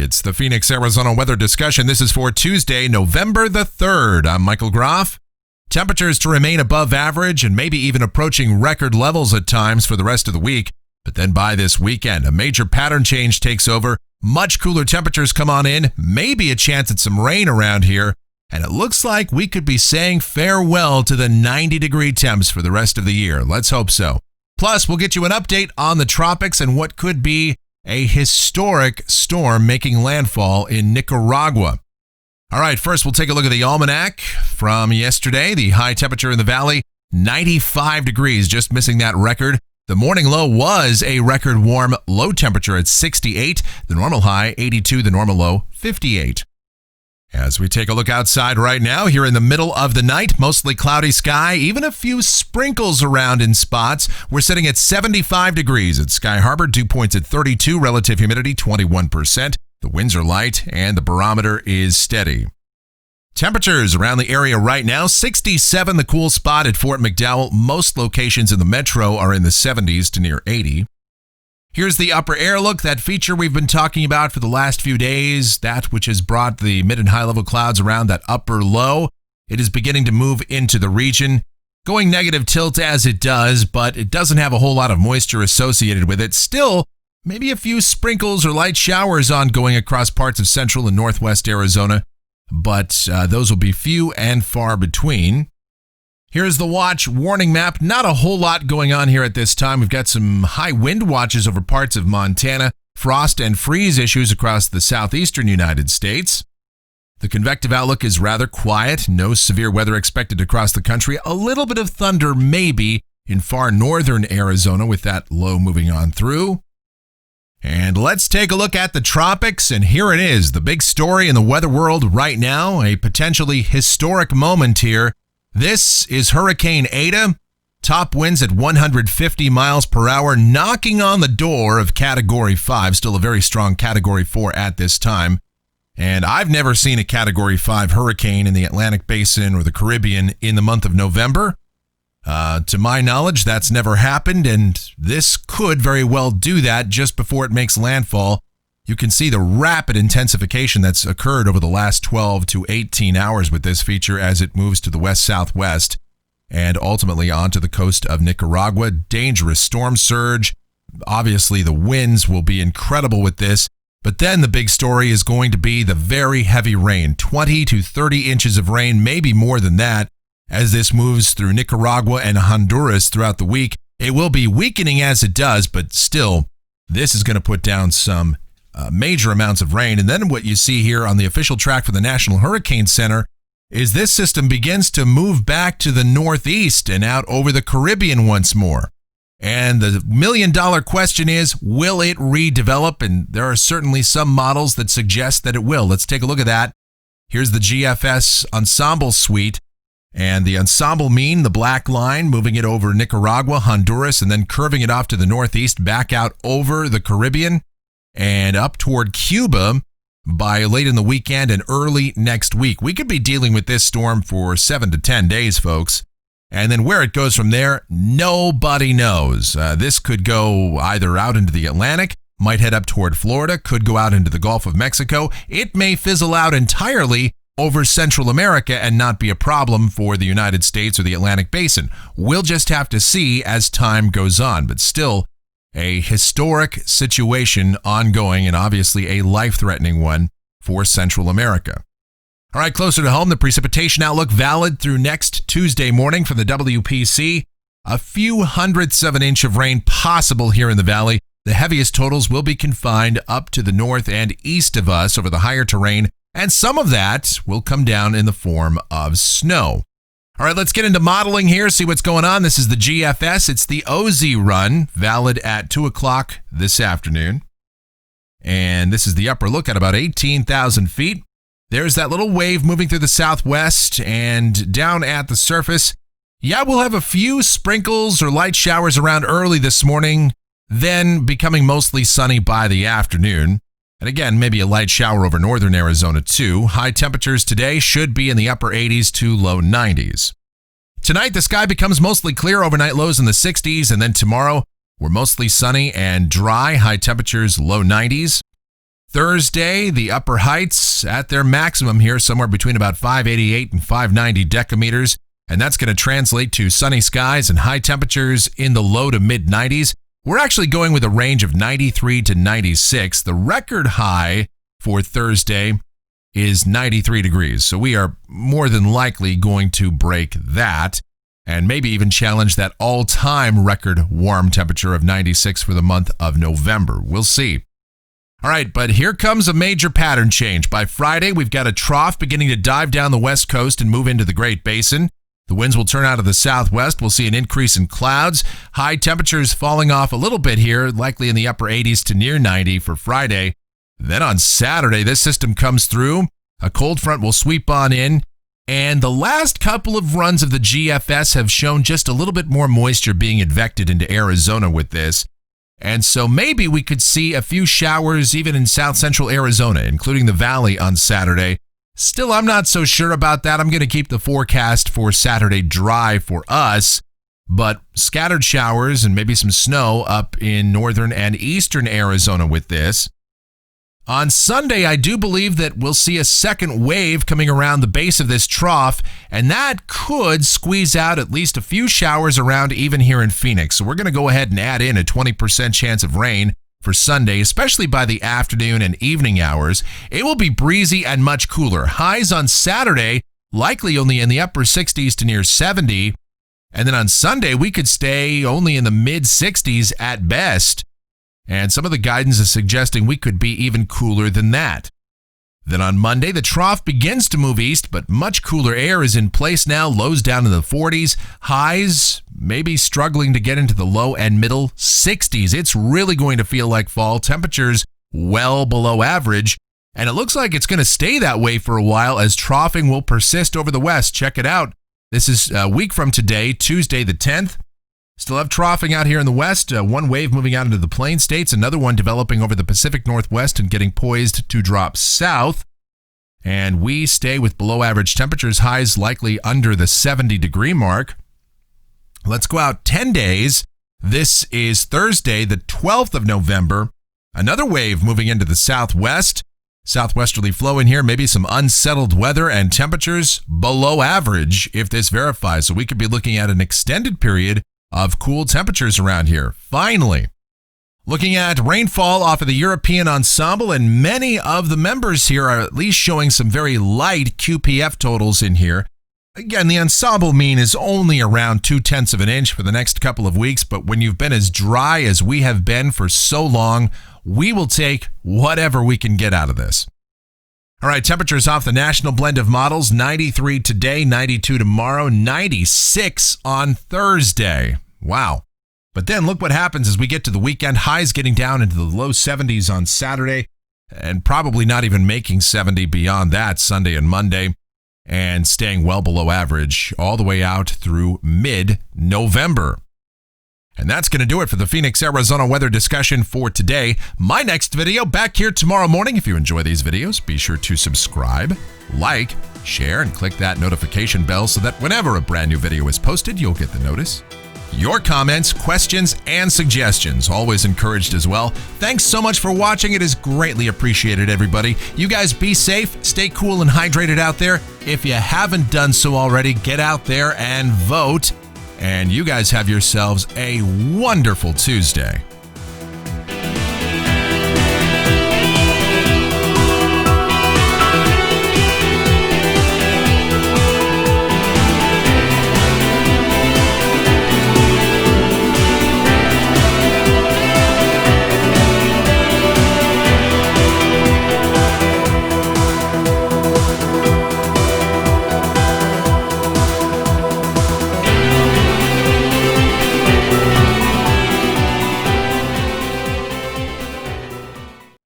It's the Phoenix, Arizona weather discussion. This is for Tuesday, November the 3rd. I'm Michael Groff. Temperatures to remain above average and maybe even approaching record levels at times for the rest of the week. But then by this weekend, a major pattern change takes over. Much cooler temperatures come on in, maybe a chance at some rain around here. And it looks like we could be saying farewell to the 90-degree temps for the rest of the year. Let's hope so. Plus, we'll get you an update on the tropics and what could be a historic storm making landfall in Nicaragua. All right, first we'll take a look at the Almanac from yesterday. The high temperature in the valley, 95 degrees, just missing that record. The morning low was a record warm low temperature at 68. The normal high, 82. The normal low, 58. As we take a look outside right now, here in the middle of the night, mostly cloudy sky, even a few sprinkles around in spots. We're sitting at 75 degrees at Sky Harbor, dew points at 32, relative humidity 21%. The winds are light and the barometer is steady. Temperatures around the area right now, 67, the cool spot at Fort McDowell. Most locations in the metro are in the 70s to near 80. Here's the upper air look, that feature we've been talking about for the last few days, that which has brought the mid and high level clouds around that upper low. It is beginning to move into the region, going negative tilt as it does, but it doesn't have a whole lot of moisture associated with it. Still, maybe a few sprinkles or light showers ongoing across parts of central and northwest Arizona, but those will be few and far between. Here's the watch warning map. Not a whole lot going on here at this time. We've got some high wind watches over parts of Montana, frost and freeze issues across the southeastern United States. The convective outlook is rather quiet. No severe weather expected across the country. A little bit of thunder maybe in far northern Arizona with that low moving on through. And let's take a look at the tropics, and here it is, the big story in the weather world right now, a potentially historic moment here. This is Hurricane Eta, top winds at 150 miles per hour, knocking on the door of Category 5, still a very strong Category 4 at this time. And I've never seen a Category 5 hurricane in the Atlantic Basin or the Caribbean in the month of November. To my knowledge, that's never happened, and this could very well do that just before it makes landfall. You can see the rapid intensification that's occurred over the last 12 to 18 hours with this feature as it moves to the west-southwest and ultimately onto the coast of Nicaragua. Dangerous storm surge. Obviously, the winds will be incredible with this, but then the big story is going to be the very heavy rain, 20 to 30 inches of rain, maybe more than that, as this moves through Nicaragua and Honduras throughout the week. It will be weakening as it does, but still, this is going to put down some major amounts of rain. And then what you see here on the official track for the National Hurricane Center is this system begins to move back to the northeast and out over the Caribbean once more. And the million-dollar question is, will it redevelop? And there are certainly some models that suggest that it will. Let's take a look at that. Here's the GFS ensemble suite. And the ensemble mean, the black line, moving it over Nicaragua, Honduras, and then curving it off to the northeast, back out over the Caribbean and up toward Cuba by late in the weekend and early next week. We could be dealing with this storm for 7 to 10 days, folks. And then where it goes from there, nobody knows. This could go either out into the Atlantic, might head up toward Florida, could go out into the Gulf of Mexico. It may fizzle out entirely over Central America and not be a problem for the United States or the Atlantic Basin. We'll just have to see as time goes on, but still a historic situation ongoing and obviously a life-threatening one for Central America. All right, closer to home, the precipitation outlook valid through next Tuesday morning from the WPC. A few hundredths of an inch of rain possible here in the valley. The heaviest totals will be confined up to the north and east of us over the higher terrain, and some of that will come down in the form of snow. All right, let's get into modeling here, see what's going on. This is the GFS. It's the OZ run, valid at 2 o'clock this afternoon. And this is the upper look at about 18,000 feet. There's that little wave moving through the southwest and down at the surface. Yeah, we'll have a few sprinkles or light showers around early this morning, then becoming mostly sunny by the afternoon. And again, maybe a light shower over northern Arizona too. High temperatures today should be in the upper 80s to low 90s. Tonight, the sky becomes mostly clear, overnight lows in the 60s, and then tomorrow, we're mostly sunny and dry, high temperatures low 90s. Thursday, the upper heights at their maximum here, somewhere between about 588 and 590 decameters. And that's going to translate to sunny skies and high temperatures in the low to mid 90s. We're actually going with a range of 93 to 96. The record high for Thursday is 93 degrees. So we are more than likely going to break that and maybe even challenge that all-time record warm temperature of 96 for the month of November. We'll see. All right, but here comes a major pattern change. By Friday, we've got a trough beginning to dive down the west coast and move into the Great Basin. The winds will turn out of the southwest. We'll see an increase in clouds. High temperatures falling off a little bit here, likely in the upper 80s to near 90 for Friday. Then on Saturday, this system comes through. A cold front will sweep on in. And the last couple of runs of the GFS have shown just a little bit more moisture being advected into Arizona with this. And so maybe we could see a few showers even in south central Arizona, including the valley on Saturday. Still, I'm not so sure about that. I'm going to keep the forecast for Saturday dry for us, but scattered showers and maybe some snow up in northern and eastern Arizona with this. On Sunday, I do believe that we'll see a second wave coming around the base of this trough, and that could squeeze out at least a few showers around even here in Phoenix. So we're going to go ahead and add in a 20% chance of rain for Sunday, especially by the afternoon and evening hours. It will be breezy and much cooler. Highs on Saturday, likely only in the upper 60s to near 70. And then on Sunday, we could stay only in the mid 60s at best. And some of the guidance is suggesting we could be even cooler than that. Then on Monday, the trough begins to move east, but much cooler air is in place now. Lows down in the 40s. Highs maybe struggling to get into the low and middle 60s. It's really going to feel like fall. Temperatures well below average. And it looks like it's going to stay that way for a while as troughing will persist over the west. Check it out. This is a week from today, Tuesday the 10th. Still have troughing out here in the west. One wave moving out into the plain states. Another one developing over the Pacific Northwest and getting poised to drop south. And we stay with below average temperatures, highs likely under the 70-degree mark. Let's go out 10 days. This is Thursday, the 12th of November. Another wave moving into the southwest. Southwesterly flow in here, maybe some unsettled weather and temperatures below average if this verifies. So we could be looking at an extended period of cool temperatures around here. Finally, looking at rainfall off of the European ensemble, and many of the members here are at least showing some very light QPF totals in here. Again, the ensemble mean is only around 0.2 of an inch for the next couple of weeks, but when you've been as dry as we have been for so long, we will take whatever we can get out of this. All right, temperatures off the national blend of models, 93 today, 92 tomorrow, 96 on Thursday. Wow. But then look what happens as we get to the weekend. Highs getting down into the low 70s on Saturday and probably not even making 70 beyond that Sunday and Monday, and staying well below average all the way out through mid-November. And that's going to do it for the Phoenix, Arizona weather discussion for today. My next video back here tomorrow morning. If you enjoy these videos, be sure to subscribe, like, share, and click that notification bell so that whenever a brand new video is posted, you'll get the notice. Your comments, questions, and suggestions always encouraged as well. Thanks so much for watching. It is greatly appreciated, everybody. You guys be safe, stay cool and hydrated out there. If you haven't done so already, get out there and vote. And you guys have yourselves a wonderful Tuesday.